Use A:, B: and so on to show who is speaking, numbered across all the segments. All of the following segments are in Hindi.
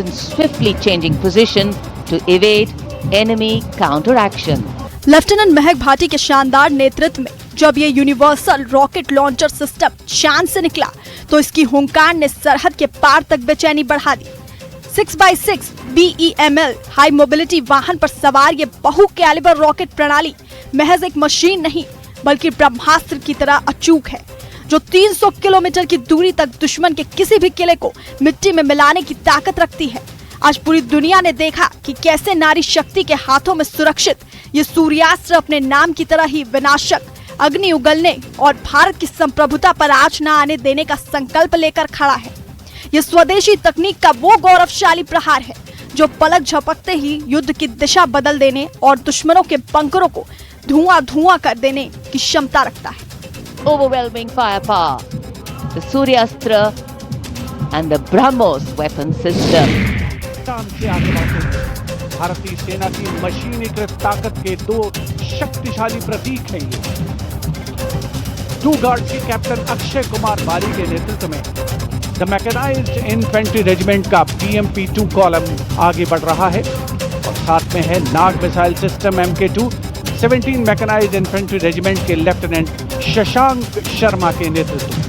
A: in swiftly changing position to evade enemy counteraction.
B: Lieutenant महक भाटी के शानदार नेतृत्व में जब ये यूनिवर्सल रॉकेट लॉन्चर सिस्टम चांद से निकला तो इसकी हुंकार ने सरहद के पार तक बेचैनी बढ़ा दी। 6x6 BEML हाई मोबिलिटी वाहन पर सवार ये बहु कैलिबर रॉकेट प्रणाली महज एक मशीन नहीं बल्कि ब्रह्मास्त्र की तरह अचूक है, जो 300 किलोमीटर की दूरी तक दुश्मन के किसी भी किले को मिट्टी में मिलाने की ताकत रखती है। आज पूरी दुनिया ने देखा कि कैसे नारी शक्ति के हाथों में सुरक्षित ये सूर्यास्त्र अपने नाम की तरह ही विनाशक अग्नि उगलने और भारत की संप्रभुता पर आँच न आने देने का संकल्प लेकर खड़ा है। ये स्वदेशी तकनीक का वो गौरवशाली प्रहार है जो पलक झपकते ही युद्ध की दिशा बदल देने और दुश्मनों के बंकरों को धुआं-धुआं कर देने की क्षमता रखता है।
A: Overwhelming firepower, the Suryastra and the BrahMos weapon system.
C: भारतीय सेना की मशीनीकृत ताकत के दो शक्तिशाली प्रतीक हैं ये। टू गार्ड्स के कैप्टन अक्षय कुमार बाली के नेतृत्व में द मैकेनाइज्ड इन्फेंट्री रेजिमेंट का PMP-2 कॉलम आगे बढ़ रहा है और साथ में है Nag missile system MK2 17 mechanised infantry regiment के लेफ्टिनेंट शशांक शर्मा के नेतृत्व में।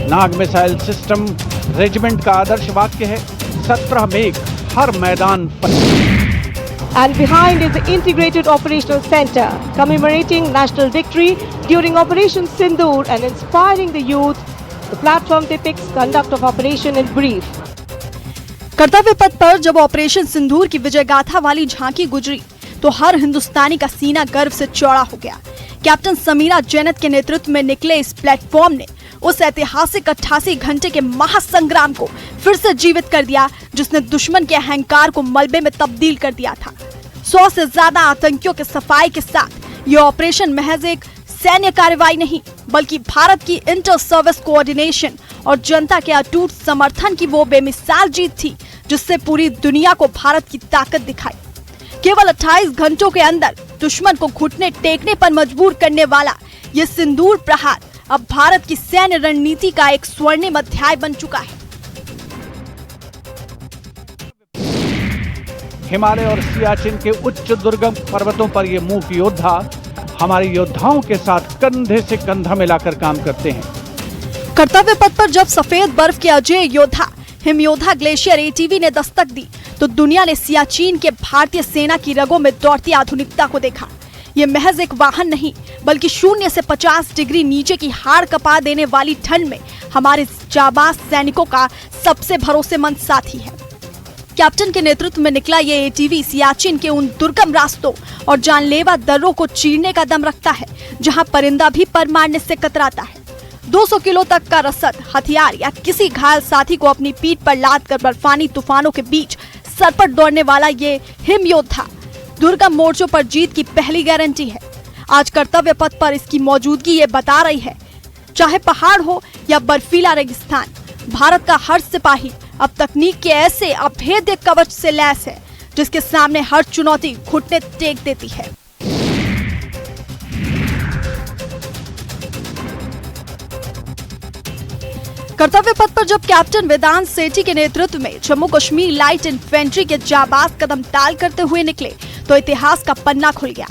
C: नाग मिसाइल सिस्टम रेजिमेंट का आदर्श वाक्य है 17 मेघ हर मैदान पर।
D: And behind is the Integrated Operational Center, commemorating national victory during Operation Sindoor and inspiring the youth. The platform depicts conduct of operation in brief.
B: कर्तव्य पथ पर जब ऑपरेशन सिंदूर की विजय गाथा वाली झांकी गुजरी तो हर हिंदुस्तानी का सीना गर्व से चौड़ा हो गया। कैप्टन समीरा जैनत के नेतृत्व में निकले इस प्लेटफॉर्म ने उस ऐतिहासिक 88 घंटे के महासंग्राम को फिर से जीवित कर दिया जिसने दुश्मन के अहंकार को मलबे में तब्दील कर दिया था। 100 से ज्यादा आतंकियों के सफाई के साथ ये ऑपरेशन महज एक सैन्य कार्रवाई नहीं बल्कि भारत की इंटर सर्विस कोऑर्डिनेशन और जनता के अटूट समर्थन की वो बेमिसाल जीत थी जिससे पूरी दुनिया को भारत की ताकत दिखाई। केवल 28 घंटों के अंदर दुश्मन को घुटने टेकने पर मजबूर करने वाला ये सिंदूर प्रहार अब भारत की सैन्य रणनीति का एक स्वर्णिम अध्याय बन चुका है।
C: हिमालय और सियाचिन के उच्च दुर्गम पर्वतों पर ये मूक योद्धा हमारे योद्धाओं के साथ कंधे से कंधा मिलाकर काम करते हैं।
B: कर्तव्य पथ पर जब सफेद बर्फ के अजय योद्धा हिमयोद्धा ग्लेशियर ATV ने दस्तक दी तो दुनिया ने सियाचिन के भारतीय सेना की रगों में दौड़ती आधुनिकता को देखा। ये महज एक वाहन नहीं बल्कि 0 से 50 डिग्री नीचे की हाड़ कपा देने वाली ठंड में हमारे जाबाज सैनिकों का सबसे भरोसेमंद साथी है। कैप्टन के नेतृत्व में निकला ये ATV सियाचिन के उन दुर्गम रास्तों और जानलेवा दर्रों को चीरने का दम रखता है जहां परिंदा भी पर मारने से कतराता है। 200 किलो तक का रसद, हथियार या किसी घायल साथी को अपनी पीठ पर लाद कर बर्फानी तूफानों के बीच सरपट दौड़ने वाला ये हिम योद्धा दुर्गम मोर्चों पर जीत की पहली गारंटी है। आज कर्तव्य पथ पर इसकी मौजूदगी ये बता रही है, चाहे पहाड़ हो या बर्फीला रेगिस्तान, भारत का हर सिपाही अब तकनीक के ऐसे अभेद्य कवच से लैस है जिसके सामने हर चुनौती घुटने टेक देती है। कर्तव्य पथ पर जब कैप्टन वेदांत सेठी के नेतृत्व में जम्मू कश्मीर लाइट इन्फेंट्री के जाबाज कदम ताल करते हुए निकले तो इतिहास का पन्ना खुल गया।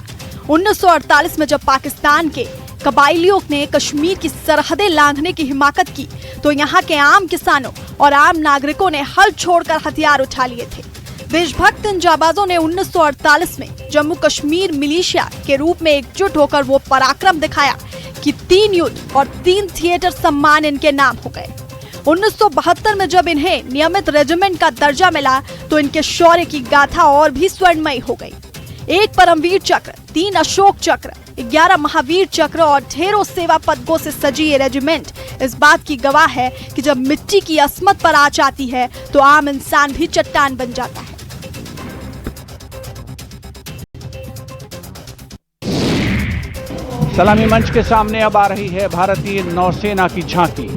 B: 1948 में जब पाकिस्तान के कबाइलियों ने कश्मीर की सरहदें लांघने की हिमाकत की तो यहाँ के आम किसानों और आम नागरिकों ने हल छोड़कर हथियार उठा लिए थे। देशभक्त इन जाबाजों ने 1948 में जम्मू कश्मीर मिलिशिया के रूप में एकजुट होकर वो पराक्रम दिखाया कि 3 युद्ध और 3 थिएटर सम्मान इनके नाम हो गए। 1972 में जब इन्हें नियमित रेजिमेंट का दर्जा मिला तो इनके शौर्य की गाथा और भी स्वर्णमयी हो गई। 1 परमवीर चक्र, 3 अशोक चक्र, 11 महावीर चक्र और ढेरों सेवा पदकों से सजी ये रेजिमेंट इस बात की गवाह है कि जब मिट्टी की असमत पर आँच आती है तो आम इंसान भी चट्टान बन जाता है।
C: सलामी मंच के सामने अब आ रही है भारतीय नौसेना की झांकी।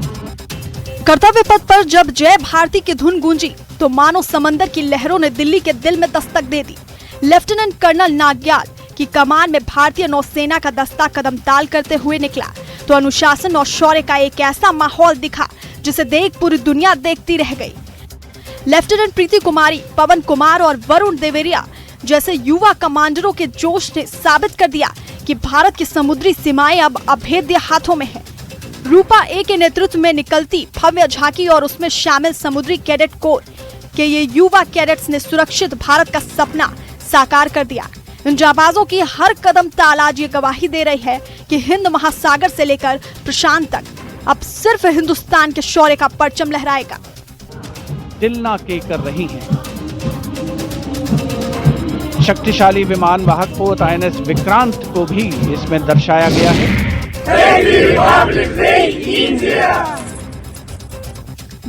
B: कर्तव्य पथ पर जब जय भारती की धुन गूंजी तो मानो समंदर की लहरों ने दिल्ली के दिल में दस्तक दे दी। लेफ्टिनेंट कर्नल नाग्याल की कमान में भारतीय नौसेना का दस्ता कदम ताल करते हुए निकला तो अनुशासन और शौर्य का एक ऐसा माहौल दिखा जिसे देख पूरी दुनिया देखती रह गई। लेफ्टिनेंट प्रीति कुमारी, पवन कुमार और वरुण देवेरिया जैसे युवा कमांडरों के जोश ने साबित कर दिया कि भारत की समुद्री सीमाएं अब अभेद्य हाथों में है। रूपा ए के नेतृत्व में निकलती भव्य झांकी और उसमें शामिल समुद्री कैडेट कोर के ये युवा कैडेट्स ने सुरक्षित भारत का सपना साकार कर दिया। इन जाबाजों की हर कदम ताल आज ये गवाही दे रही है कि हिंद महासागर से लेकर प्रशांत तक अब सिर्फ हिंदुस्तान के शौर्य का परचम लहराएगा।
C: तिलना के कर रही हैं। शक्तिशाली विमान वाहक पोत INS विक्रांत को भी इसमें दर्शाया गया है।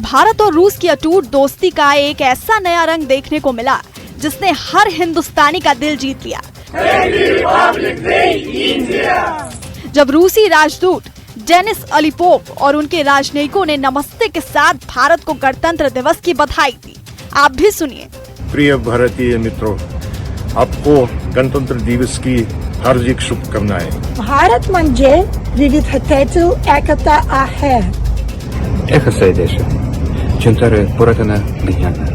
B: भारत और रूस की अटूट दोस्ती का एक ऐसा नया रंग देखने को मिला जिसने हर हिंदुस्तानी का दिल जीत लिया। जब रूसी राजदूत डेनिस अलीपोव और उनके राजनयिकों ने नमस्ते के साथ भारत को गणतंत्र दिवस की बधाई दी। आप भी सुनिए।
E: प्रिय भारतीय मित्रों, आपको गणतंत्र दिवस की हार्दिक शुभकामनाएं।
F: भारत म्हणजे विविधतेतील एकता आहे।
G: Ехаса йдеше. Чентари поратина гняна.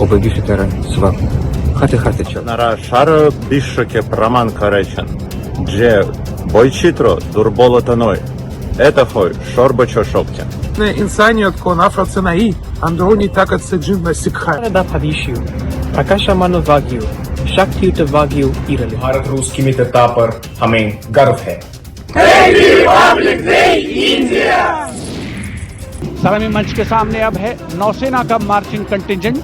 G: Обегішитара свапна. Хати чал.
E: नारा सारा विश्व के प्रमाण करे छन जे бойчитро दुर्बलता नय это хой шорбачо шоптя
H: ने इंसानियत को नफरत से नहीं, अंदरूनी ताकत से जीना सिखाया।
I: आकाशा मानो वाग्यू, शक्तियुत वाग्यू इरले।
J: भारत रूस की मित्रता पर हमें गर्व है।
C: सलामी मंच के सामने अब है नौसेना का मार्चिंग कंटिंजेंट।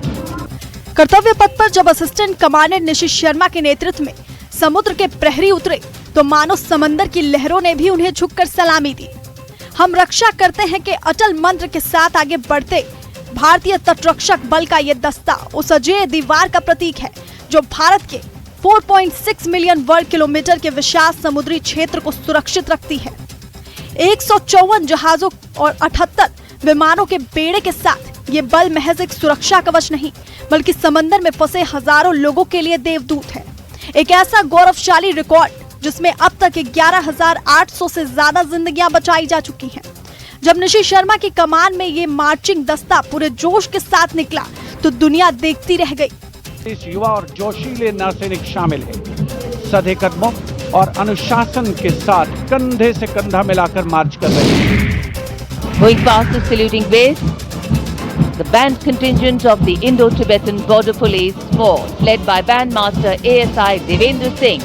B: कर्तव्य पथ पर जब असिस्टेंट कमांडर निशित शर्मा के नेतृत्व में समुद्र के प्रहरी उतरे तो मानो समंदर की लहरों ने भी उन्हें झुककर सलामी दी। हम रक्षा करते हैं के अटल मंत्र के साथ आगे बढ़ते भारतीय तटरक्षक बल का ये दस्ता उस अजेय दीवार का प्रतीक है जो भारत के 4.6 मिलियन वर्ग किलोमीटर के विशाल समुद्री क्षेत्र को सुरक्षित रखती है। 154 जहाजों और 78 विमानों के बेड़े के साथ ये बल महज एक सुरक्षा कवच नहीं बल्कि समंदर में फंसे हजारों लोगों के लिए देवदूत है। एक ऐसा गौरवशाली रिकॉर्ड जिसमें अब तक 11,800 से ज्यादा जिंदगियां बचाई जा चुकी हैं। जब निशित शर्मा की कमान में ये मार्चिंग दस्ता पूरे जोश के साथ निकला तो दुनिया देखती रह गई।
C: इस युवा और जोशीले नौसैनिक शामिल है। सधे कदमों और अनुशासन के साथ कंधे से कंधा मिलाकर मार्च कर रहे हैं।
A: Going past the saluting base, the band contingent of the Indo-Tibetan Border Police Force, led by Bandmaster ASI Devendra Singh.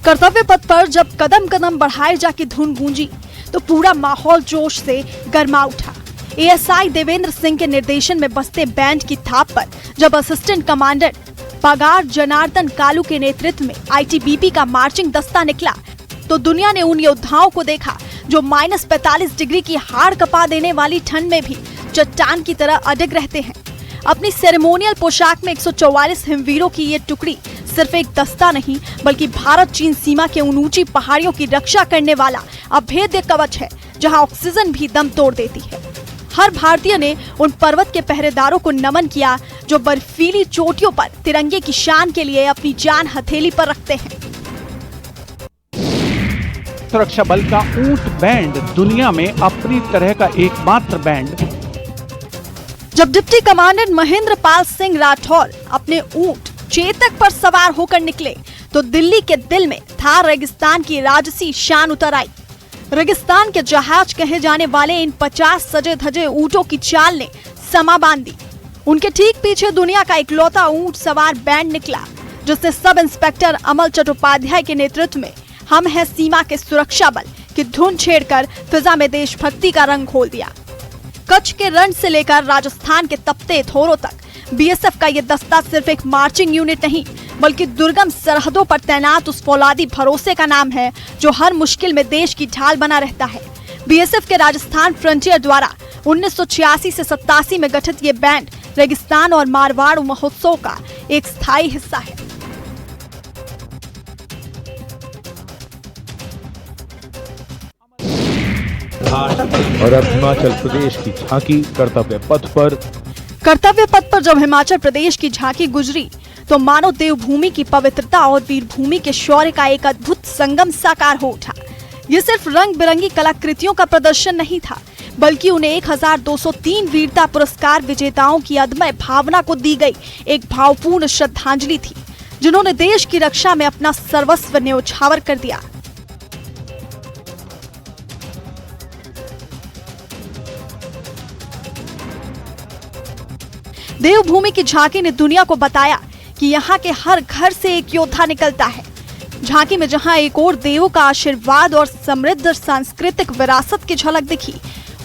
B: कर्तव्य पथ पर जब कदम कदम बढ़ाए जाके धुन गूंजी तो पूरा माहौल जोश से गर्मा उठा। ASI देवेंद्र सिंह के निर्देशन में बजते बैंड की थाप पर जब असिस्टेंट कमांडर पगार जनार्दन कालू के नेतृत्व में ITBP का मार्चिंग दस्ता निकला तो दुनिया ने उन योद्धाओं को देखा जो -45 डिग्री की हाड़ कपा देने वाली ठंड में भी चट्टान की तरह अडग रहते हैं। अपनी सेरेमोनियल पोशाक में 144 हिमवीरों की ये टुकड़ी सिर्फ एक दस्ता नहीं बल्कि भारत चीन सीमा के उन ऊंची पहाड़ियों की रक्षा करने वाला अभेद्य कवच है जहां ऑक्सीजन भी दम तोड़ देती है। हर भारतीय ने उन पर्वत के पहरेदारों को नमन किया जो बर्फीली चोटियों पर तिरंगे की शान के लिए अपनी जान हथेली पर रखते हैं।
C: सुरक्षा बल का ऊंट बैंड दुनिया में अपनी तरह का एकमात्र बैंड।
B: जब डिप्टी कमांडेंट महेंद्र पाल सिंह राठौर अपने ऊंट चेतक पर सवार होकर निकले तो दिल्ली के दिल में थार रेगिस्तान की राजसी शान उतर आई। रेगिस्तान के जहाज कहे जाने वाले इन 50 सजे धजे ऊंटों की चाल ने समा बांध दी। उनके ठीक पीछे दुनिया का इकलौता ऊंट सवार बैंड निकला जिसने सब इंस्पेक्टर अमल चट्टोपाध्याय के नेतृत्व में हम है सीमा के सुरक्षा बल की धुन छेड़कर फिजा में देशभक्ति का रंग घोल दिया। कच्छ के रण से लेकर राजस्थान के तपते थोरों तक BSF का ये दस्ता सिर्फ एक मार्चिंग यूनिट नहीं बल्कि दुर्गम सरहदों पर तैनात उस फौलादी भरोसे का नाम है जो हर मुश्किल में देश की ढाल बना रहता है। BSF के राजस्थान फ्रंटियर द्वारा 1986 से 87 में गठित ये बैंड रेगिस्तान और मारवाड़ महोत्सव का एक स्थायी हिस्सा है।
K: और अब हिमाचल प्रदेश की झांकी कर्तव्य पथ पर।
B: कर्तव्य पथ पर जब हिमाचल प्रदेश की झांकी गुजरी तो मानो देवभूमि की पवित्रता और वीरभूमि के शौर्य का एक अद्भुत संगम साकार हो उठा। ये सिर्फ रंग बिरंगी कलाकृतियों का प्रदर्शन नहीं था बल्कि उन्हें 1203 वीरता पुरस्कार विजेताओं की अदम्य भावना को दी गई एक भावपूर्ण श्रद्धांजलि थी, जिन्होंने देश की रक्षा में अपना सर्वस्व न्योछावर कर दिया। देवभूमि की झांकी ने दुनिया को बताया कि यहाँ के हर घर से एक योद्धा निकलता है। झांकी में जहाँ एक ओर देवों का आशीर्वाद और समृद्ध सांस्कृतिक विरासत की झलक दिखी,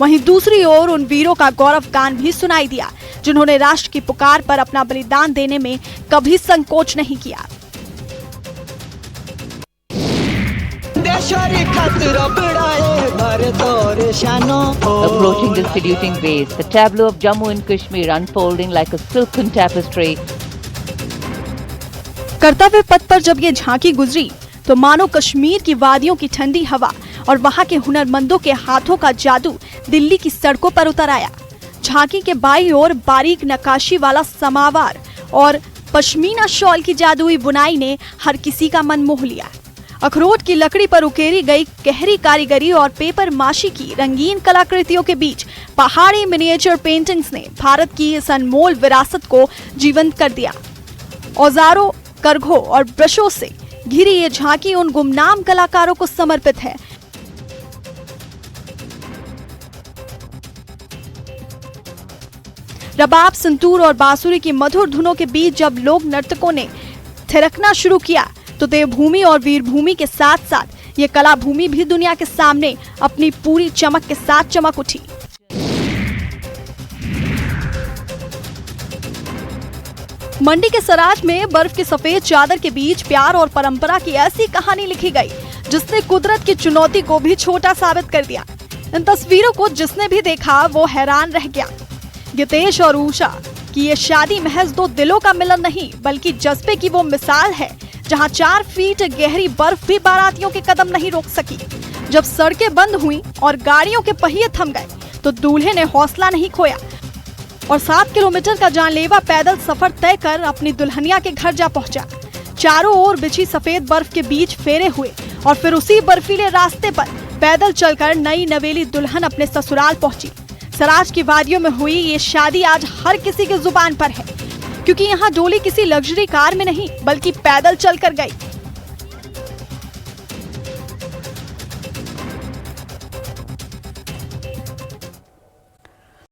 B: वहीं दूसरी ओर उन वीरों का गौरव गान भी सुनाई दिया, जिन्होंने राष्ट्र की पुकार पर अपना बलिदान देने में कभी संकोच नहीं किया।
A: Approaching the saluting base, the tableau of Jammu and Kashmir unfolding like a silken tapestry.
B: कर्तव्य पथ पर जब ये झांकी गुजरी तो मानो कश्मीर की वादियों की ठंडी हवा और वहां के हुनरमंदों के हाथों का जादू दिल्ली की सड़कों पर उतर आया। झांकी के बाईं ओर बारीक नक्काशी वाला समावार और पश्मीना शॉल की जादुई बुनाई ने हर किसी का मन मोह लिया। अखरोट की लकड़ी पर उकेरी गई गहरी कारीगरी और पेपर माशी की रंगीन कलाकृतियों के बीच पहाड़ी मिनिएचर पेंटिंग्स ने भारत की इस अनमोल विरासत को जीवंत कर दिया। औजारों, करघों और ब्रशों से घिरी ये झांकी उन गुमनाम कलाकारों को समर्पित है। रबाब, संतूर और बांसुरी की मधुर धुनों के बीच जब लोक नर्तकों ने थिरकना शुरू किया तो देवभूमि और वीरभूमि के साथ साथ ये कला भूमि भी दुनिया के सामने अपनी पूरी चमक के साथ चमक उठी। मंडी के सराज में बर्फ की सफेद चादर के बीच प्यार और परंपरा की ऐसी कहानी लिखी गई जिसने कुदरत की चुनौती को भी छोटा साबित कर दिया। इन तस्वीरों को जिसने भी देखा वो हैरान रह गया। गितेश और उषा की ये शादी महज दो दिलों का मिलन नहीं बल्कि जज्बे की वो मिसाल है, जहां 4 फीट गहरी बर्फ भी बारातियों के कदम नहीं रोक सकी। जब सड़कें बंद हुई और गाड़ियों के पहिए थम गए तो दूल्हे ने हौसला नहीं खोया और 7 किलोमीटर का जानलेवा पैदल सफर तय कर अपनी दुल्हनिया के घर जा पहुंचा। चारों ओर बिछी सफेद बर्फ के बीच फेरे हुए और फिर उसी बर्फीले रास्ते पर पैदल चलकर नई नवेली दुल्हन अपने ससुराल पहुंची। सराज की वादियों में हुई ये शादी आज हर किसी की जुबान पर है, क्योंकि यहाँ डोली किसी लग्जरी कार में नहीं बल्कि पैदल चलकर गई।